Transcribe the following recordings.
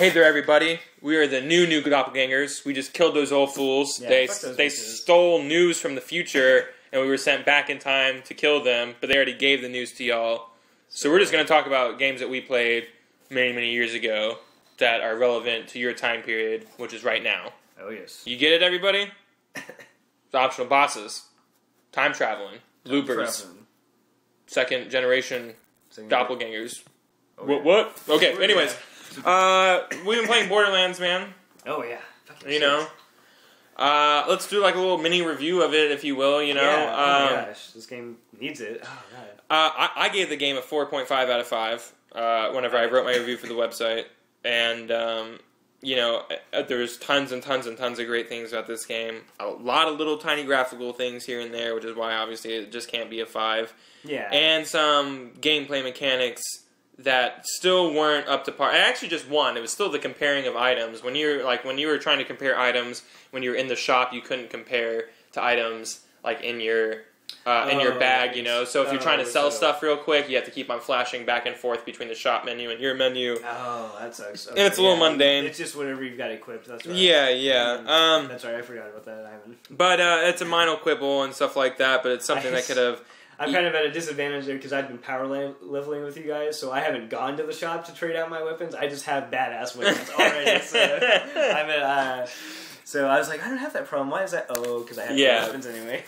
Hey there, everybody. We are the new Doppelgangers. We just killed those old fools. Yeah, they stole news from the future, and we were sent back in time to kill them, but they already gave the news to y'all. So we're just going to talk about games that we played many, many years ago that are relevant to your time period, which is right now. Oh, yes. You get it, everybody? The optional bosses. Time traveling. Loopers. Second generation Doppelgangers. Oh, What? Okay, anyways. We've been playing Borderlands, man. Oh, yeah. You know? Let's do like a little mini review of it, if you will, you know? Yeah. Oh my gosh, this game needs it. Oh, God. I gave the game a 4.5 out of 5 whenever I wrote my review for the website. And, you know, there's tons and tons and tons of great things about this game. A lot of little tiny graphical things here and there, which is why obviously it just can't be a 5. Yeah. And some gameplay mechanics that still weren't up to par. I actually just won. It was still the comparing of items. When you were trying to compare items, when you were in the shop, you couldn't compare to items like in your bag, you know. So if you're trying to sell stuff real quick, you have to keep on flashing back and forth between the shop menu and your menu. Oh, that sucks. Okay, and it's a little mundane. It's just whatever you've got equipped. That's right. Yeah. That's right. I forgot about that, Ivan. But it's a minor quibble and stuff like that. But it's something that could have. I'm kind of at a disadvantage there because I've been power leveling with you guys, so I haven't gone to the shop to trade out my weapons. I just have badass weapons already. So I was like, I don't have that problem. Why is that? Oh, because I have weapons anyway.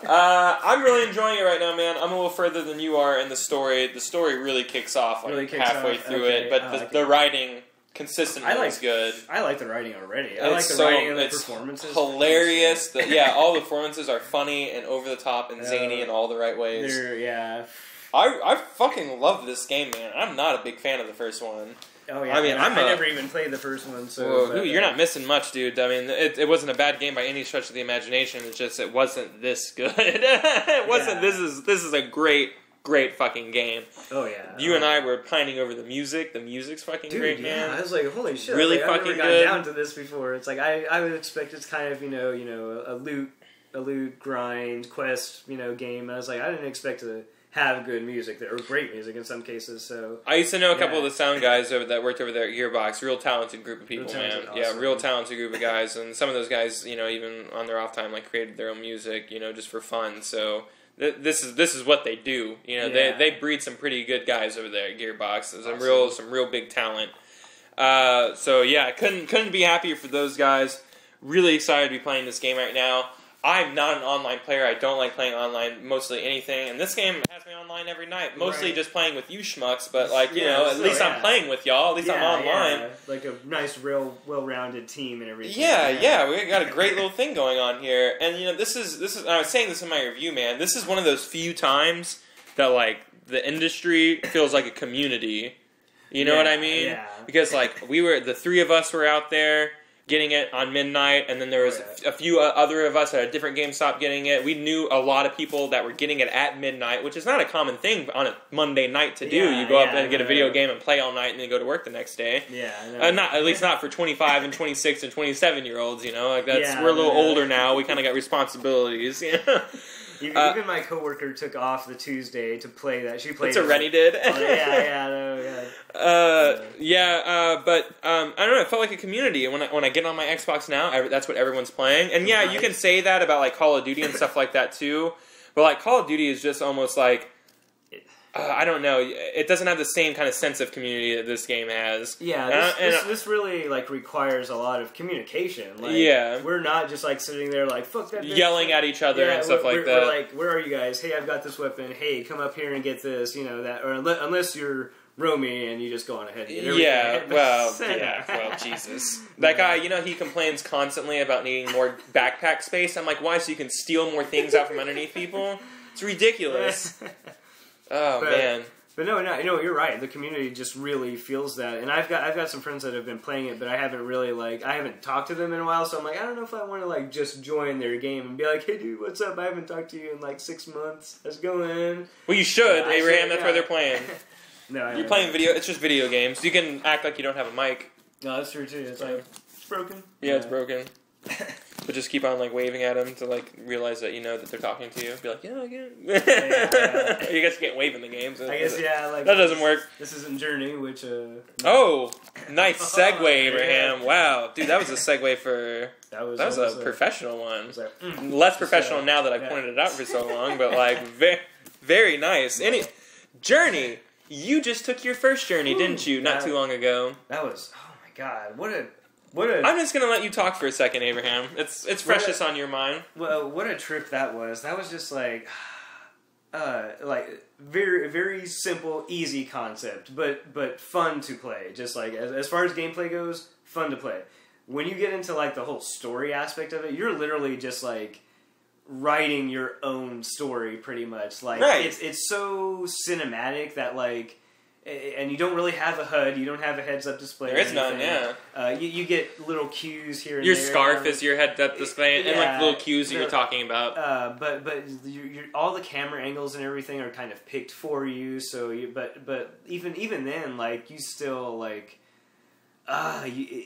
I'm really enjoying it right now, man. I'm a little further than you are in the story. The story really kicks off halfway through it, but the writing consistently is good. I like the writing already. I like the writing and the performances. Hilarious. All the performances are funny and over the top and zany in all the right ways. I fucking love this game, man. I'm not a big fan of the first one. Oh yeah, I mean, I never even played the first one, so... you're not missing much, dude. I mean, it wasn't a bad game by any stretch of the imagination. It's just, it wasn't this good. It wasn't, this is a great fucking game. Oh yeah. You and I were pining over the music. The music's fucking great, man. I was like, holy shit. Really I've fucking never good. Gotten down to this before. It's like, I would expect it's kind of, a loot grind, quest, game. I was like, I didn't expect to have good music there, or great music in some cases. So I used to know a couple of the sound guys that worked over there at Gearbox. Real talented group of people, man. Awesome. Yeah, real talented group of guys, and some of those guys, even on their off time, created their own music, just for fun. So this is what they do. They breed some pretty good guys over there at Gearbox. There's some real big talent. So yeah, couldn't be happier for those guys. Really excited to be playing this game right now. I'm not an online player. I don't like playing online mostly anything. And this game has me online every night. Mostly just playing with you schmucks. But, at least I'm playing with y'all. At least I'm online. Yeah. Like a nice, real, well-rounded team and everything. Yeah. We got a great little thing going on here. And, this is I was saying this in my review, man. This is one of those few times that, the industry feels like a community. You know what I mean? Yeah. Because, the three of us were out there getting it on midnight, and then there was a few other of us at a different GameStop getting it. We knew a lot of people that were getting it at midnight, which is not a common thing on a Monday night to do. You go up and get a video game and play all night and then go to work the next day. At least not for 25 and 26 and 27-year-olds, we're a little older now. We kind of got responsibilities, Even my coworker took off the Tuesday to play that. She played. That's already did. But I don't know. It felt like a community. And when I get on my Xbox now, that's what everyone's playing. And yeah, you can say that about Call of Duty and stuff like that too. But Call of Duty is just almost I don't know. It doesn't have the same kind of sense of community that this game has. Yeah, this really requires a lot of communication. We're not just sitting there fuck that bitch. Yelling at each other and stuff like that. We're where are you guys? Hey, I've got this weapon. Hey, come up here and get this. That. Or unless you're Romy and you just go on ahead and get everything. Well, Jesus. That guy, he complains constantly about needing more backpack space. I'm like, why? So you can steal more things out from underneath people? It's ridiculous. Man. But no, you're right. The community just really feels that, and I've got some friends that have been playing it, but I haven't really I haven't talked to them in a while. So I'm I don't know if I want to just join their game and be like, hey dude, what's up? I haven't talked to you in 6 months. How's it going? Well, you should, Abraham. That's why they're playing. No, you're playing video. It's just video games. You can act like you don't have a mic. No, that's true too. It's it's broken. Yeah, it's broken. But just keep on like waving at them to like realize that you know that they're talking to you. Be like, yeah, again. You guys can't wave in the games. I guess like that doesn't work. This isn't Journey, which oh, nice segue, Abraham. Wow, dude, that was a segue for. That was a professional one. Like, less professional now that I've pointed it out for so long, but like very, very nice. Journey. You just took your first journey, didn't you? Not too long ago. That was, oh my god, what a. I'm just gonna let you talk for a second, Abraham. It's freshest on your mind. Well, what a trip that was. That was just like very very simple, easy concept, but fun to play. Just like as far as gameplay goes, fun to play. When you get into like the whole story aspect of it, you're literally just like writing your own story, pretty much. Like it's so cinematic that like. And you don't really have a HUD. You don't have a heads-up display. There is none, yeah. You get little cues here and your there. Your scarf is your head-up display, and like little cues that you're talking about. But all the camera angles and everything are kind of picked for you. So, but even then, like you still like,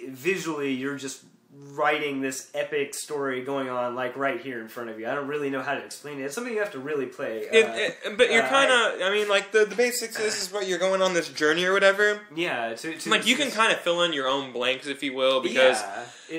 visually, you're just writing this epic story going on like right here in front of you. I don't really know how to explain it. It's something you have to really play. But you're kind of, I mean, like the basics. This is what you're going on this journey or whatever. Yeah, like you can kind of fill in your own blanks, if you will, because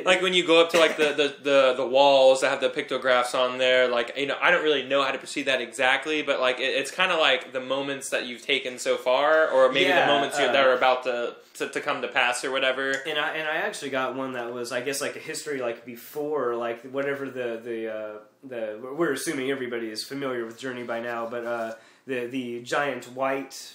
like when you go up to like the walls that have the pictographs on there, like you know, I don't really know how to proceed that exactly, but like it's kind of like the moments that you've taken so far, or maybe the moments that are about to come to pass or whatever. And I actually got one that was, I guess, like a history like before, like whatever the we're assuming everybody is familiar with Journey by now, but the giant white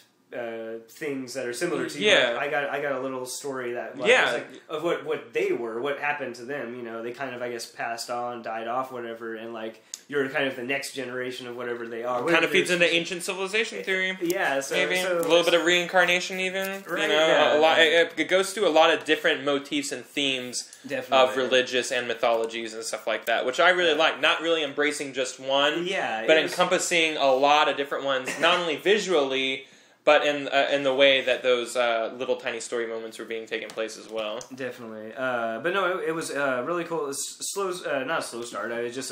things that are similar to you. Like, I got a little story that was like of what they were, what happened to them. You know, they kind of, I guess, passed on, died off, whatever, and like you're kind of the next generation of whatever they are. Kind of feeds into ancient civilization theory. Yeah, maybe a little bit of reincarnation, even. Right, you know, a lot. It goes through a lot of different motifs and themes of religious and mythologies and stuff like that, which I really like. Not really embracing just one, but encompassing a lot of different ones, not only visually, but in the way that those little tiny story moments were being taken place as well. Definitely. But no, it was really cool. It was not a slow start. It was just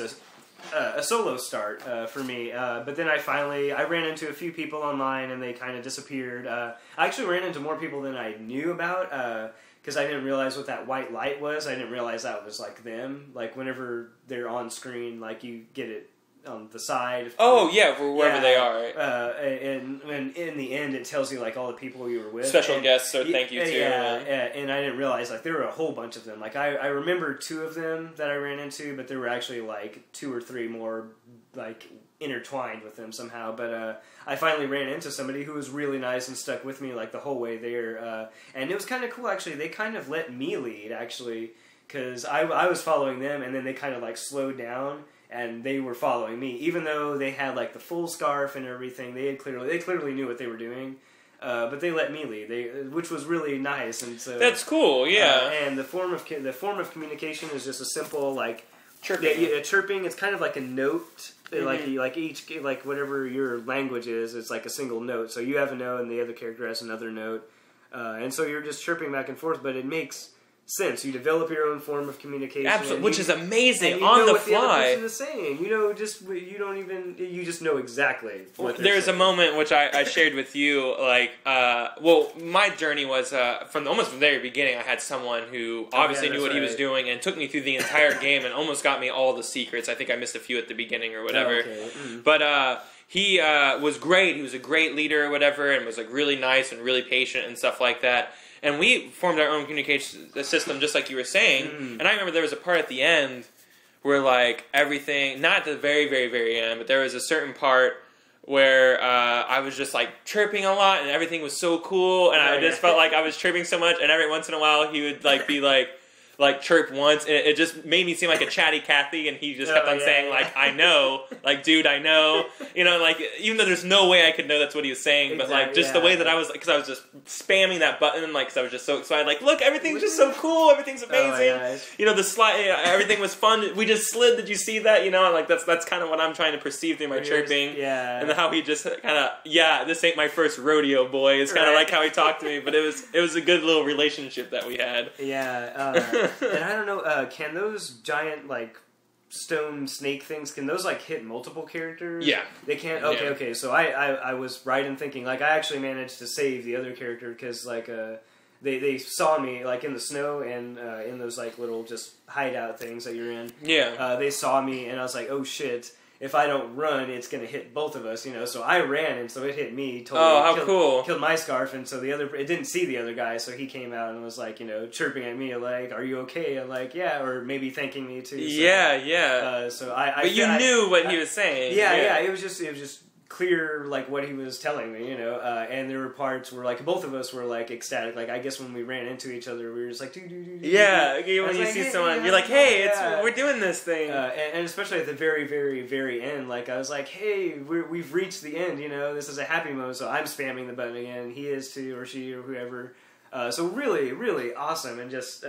a solo start for me. But then I ran into a few people online and they kind of disappeared. I actually ran into more people than I knew about because I didn't realize what that white light was. I didn't realize that was like them. Like whenever they're on screen, like you get it on the side. Oh, yeah, for wherever they are. And in the end, it tells you, like, all the people you were with. Special guests, or thank you to. And I didn't realize, like, there were a whole bunch of them. Like, I remember 2 of them that I ran into, but there were actually, like, 2 or 3 more, like, intertwined with them somehow. But I finally ran into somebody who was really nice and stuck with me, like, the whole way there. And it was kind of cool, actually. They kind of let me lead, actually, because I was following them, and then they kind of, like, slowed down. And they were following me, even though they had like the full scarf and everything. They clearly knew what they were doing, but they let me lead. Which was really nice, and so that's cool. Yeah, and the form of communication is just a simple like chirping. Yeah, chirping. It's kind of like a note, like each whatever your language is. It's like a single note. So you have a note, and the other character has another note, and so you're just chirping back and forth. But it makes sense. You develop your own form of communication, absolutely, which is amazing you on know the what fly. The other person is saying, you just know exactly. What There's saying. A moment which I shared with you, like, my journey was from almost the very beginning. I had someone who obviously knew what he was doing and took me through the entire game and almost got me all the secrets. I think I missed a few at the beginning or whatever, but he was great. He was a great leader or whatever, and was like really nice and really patient and stuff like that. And we formed our own communication system, just like you were saying. And I remember there was a part at the end where, like, everything, not at the very, very, very end, but there was a certain part where I was just, like, chirping a lot, and everything was so cool, and I just felt like I was chirping so much, and every once in a while he would, like, be, like chirp once, and it just made me seem like a chatty Cathy, and he just kept on saying, like, I know, like, dude, I know, you know, like, even though there's no way I could know that's what he was saying, but, like, just the way that I was, because I was just spamming that button, like, because I was just so excited, like, look, everything's just so cool, everything's amazing, you know, the slide, everything was fun, we just slid, did you see that, you know, and, like, that's kind of what I'm trying to perceive through my chirping, and how he just kind of, this ain't my first rodeo, boy, it's kind of like how he talked to me, but it was a good little relationship that we had. And I don't know, can those giant, like, stone snake things, can those like hit multiple characters? Yeah. They can't? Okay. So I was right in thinking, like, I actually managed to save the other character because, like, they saw me, like, in the snow and in those, like, little just hideout things that you're in. Yeah. They saw me and I was like, oh shit. If I don't run, it's going to hit both of us, you know. So I ran, and so it hit me. Totally killed my scarf, and so it didn't see the other guy, so he came out and was like, you know, chirping at me, like, "Are you okay?" I'm like, "Yeah," or maybe thanking me too. So, yeah. But you knew what he was saying. Yeah. It was just clear, like, what he was telling me, you know. And there were parts where, like, both of us were like ecstatic. Like, I guess when we ran into each other, we were just like, yeah. When you see someone, you're like, "Hey, we're doing this thing." And especially at the very, very, very end, like, I was like, "Hey, we've reached the end, you know. This is a happy moment." So I'm spamming the button again. He is too, or she, or whoever. So really, really awesome, and just.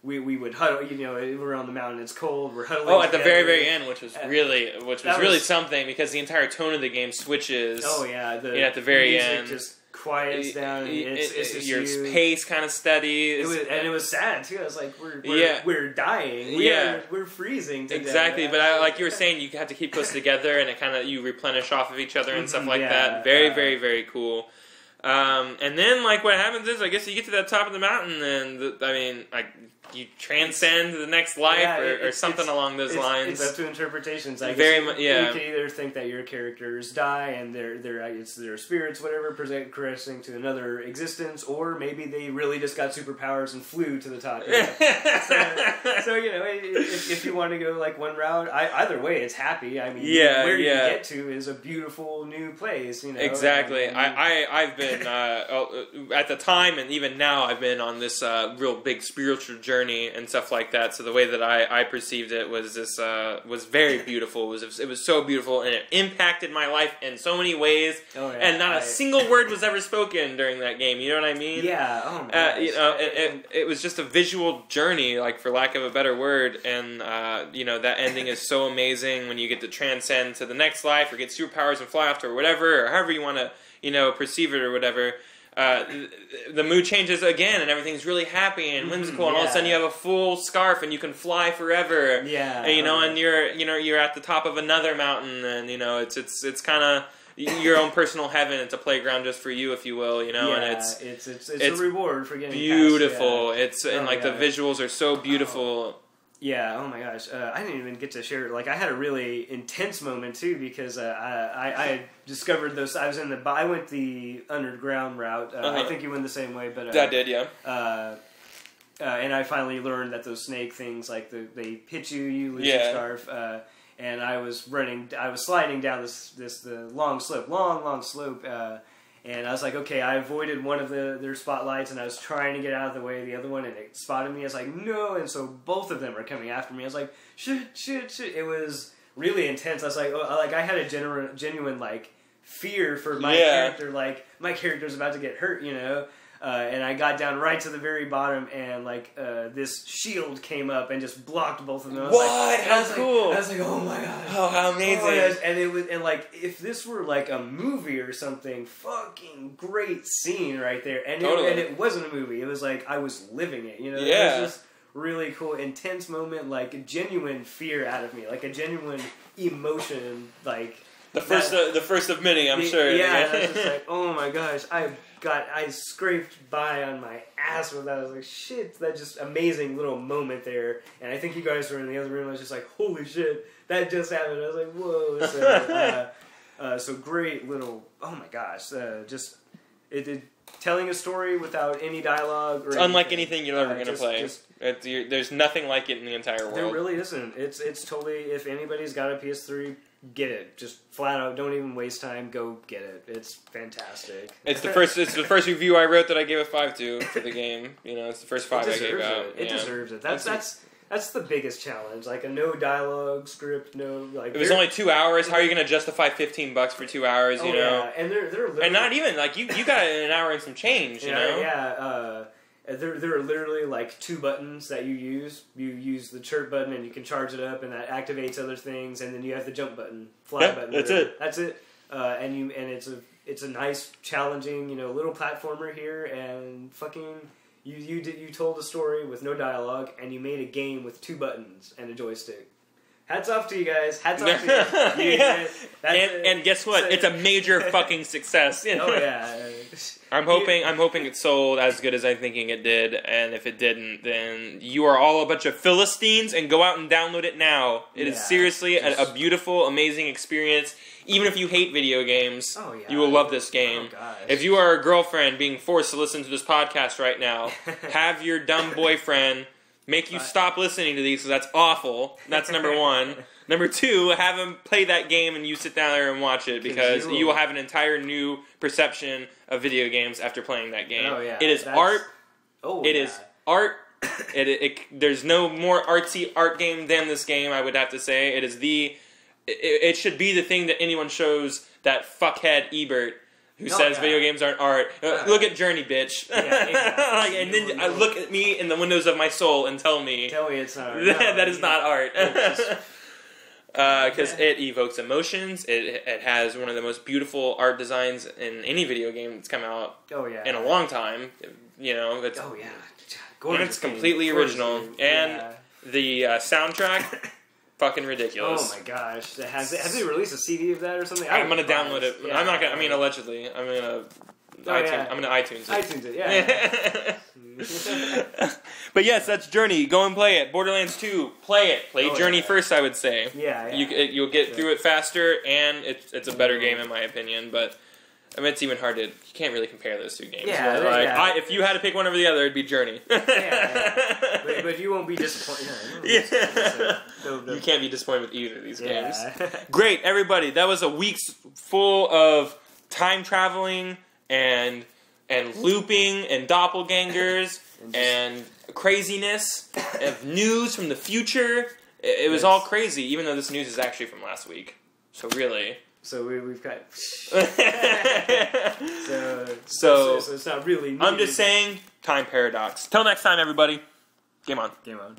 We would huddle, you know, we're on the mountain, it's cold, we're huddling at the together. very end, which was really something, because the entire tone of the game switches. Oh yeah, at the very music end just quiets down, and it's just your pace kind of steadies. It was sad too. I was like, we're dying, we're freezing to exactly. death. But like you were saying, you have to keep close together, and it kind of, you replenish off of each other and stuff like that. Very, very, very cool. And then, like, what happens is, I guess you get to the top of the mountain, and you transcend to the next life, or something along those lines. It's up to interpretations. I guess you can either think that your characters die and it's their spirits, whatever, progressing to another existence, or maybe they really just got superpowers and flew to the top. You know? so you know, if you want to go like one route, either way, it's happy. I mean, where you get to is a beautiful new place. You know, exactly. I've been at the time, and even now, I've been on this real big spiritual journey and stuff like that. So the way that I perceived it was this was very beautiful. It was so beautiful, and it impacted my life in so many ways. Oh, yeah. And not a single word was ever spoken during that game. You know what I mean? Yeah. Oh my gosh. You know, it was just a visual journey, like, for lack of a better word. And you know, that ending is so amazing when you get to transcend to the next life, or get superpowers and fly off, or whatever, or however you want to, you know, perceive it or whatever. The mood changes again, and everything's really happy and whimsical, and all of a sudden you have a full scarf and you can fly forever. Yeah, and, you know, and you're at the top of another mountain, and you know, it's kind of your own personal heaven. It's a playground just for you, if you will. You know, and it's a reward for getting beautiful. Past, and the visuals are so beautiful. Yeah, oh my gosh. I didn't even get to share it. Like, I had a really intense moment, too, because I discovered those. I went the underground route. I think you went the same way, but... I did, yeah. And I finally learned that those snake things, like, they hit you, you lose your scarf. And I was sliding down the long slope, long slope, and I was like, okay, I avoided one of their spotlights, and I was trying to get out of the way of the other one, and it spotted me. I was like, no, and so both of them are coming after me. I was like, shit. It was really intense. I was like, I had a genuine, like, fear for my character. Like, my character's about to get hurt, you know? And I got down right to the very bottom, and like this shield came up and just blocked both of them. How cool! I was like, oh my god! Oh, how amazing! Oh, and it was, and like, if this were like a movie or something, fucking great scene right there. And it wasn't a movie. It was like I was living it. You know? Yeah. It was just really cool, intense moment, like a genuine fear out of me, like a genuine emotion, like the first of many, I'm sure. Yeah, I was just like, oh my gosh, I scraped by on my ass with that. I was like, shit, that just amazing little moment there. And I think you guys were in the other room. I was just like, holy shit, that just happened. I was like, whoa. So great little, oh my gosh, just telling a story without any dialogue. Or it's unlike anything you're ever going to play. There's nothing like it in the entire world. There really isn't. It's totally, if anybody's got a PS3, get it. Just flat out, don't even waste time. Go get it. It's fantastic. It's the first review I wrote that I gave a 5 to the game. You know, it's the first 5 I gave out. It deserves it. That's the biggest challenge. Like a no dialogue script, no like. It was only 2 hours. How are you going to justify $15 for 2 hours? You know, yeah. And they're and not even like you got it in an hour and some change. You know, yeah. There are literally like 2 buttons that you use. You use the chirp button and you can charge it up, and that activates other things. And then you have the jump button, fly button. That's it. That's it. And it's a nice, challenging, little platformer here. And fucking you told a story with no dialogue, and you made a game with 2 buttons and a joystick. Hats off to you guys. Hats off to you. And guess what? It's a major fucking success. You know? Oh yeah. I'm hoping it sold as good as I'm thinking it did, and if it didn't, then you are all a bunch of Philistines, and go out and download it now. It is seriously a beautiful, amazing experience. Even if you hate video games, you will love this game. Oh, if you are a girlfriend being forced to listen to this podcast right now, have your dumb boyfriend make you stop listening to these, because that's awful. That's number one. Number two, have him play that game and you sit down there and watch it, because you will have an entire new perception of video games after playing that game. Oh, yeah. It is art. Oh, it is art. There's no more artsy art game than this game, I would have to say. It is it should be the thing that anyone shows that fuckhead Ebert who says video games aren't art. Look at Journey, bitch. Yeah, exactly. And then look at me in the windows of my soul and tell me it's not art. that is not art. Because it evokes emotions. It has one of the most beautiful art designs in any video game that's come out in a long time. You know, it's completely original. And the soundtrack, fucking ridiculous. Oh my gosh! Has it released a CD of that or something? I'm gonna download it. Yeah. I'm not gonna. I mean, allegedly, I'm gonna. I'm gonna iTunes it. iTunes it, yeah. But yes, that's Journey. Go and play it. Borderlands 2, play it. Play Journey first, I would say. Yeah. You'll get through it faster, and it's a better game in my opinion. But I mean, it's even hard to. You can't really compare those two games. Yeah. If you had to pick one over the other, it'd be Journey. But you won't be disappointed. You can't be disappointed with either of these games. Great, everybody. That was a week full of time traveling and looping and doppelgangers and craziness of news from the future. It was all crazy, even though this news is actually from last week. So really. So we've got. so it's not really. I'm just saying, time paradox. Till next time, everybody. Game on. Game on.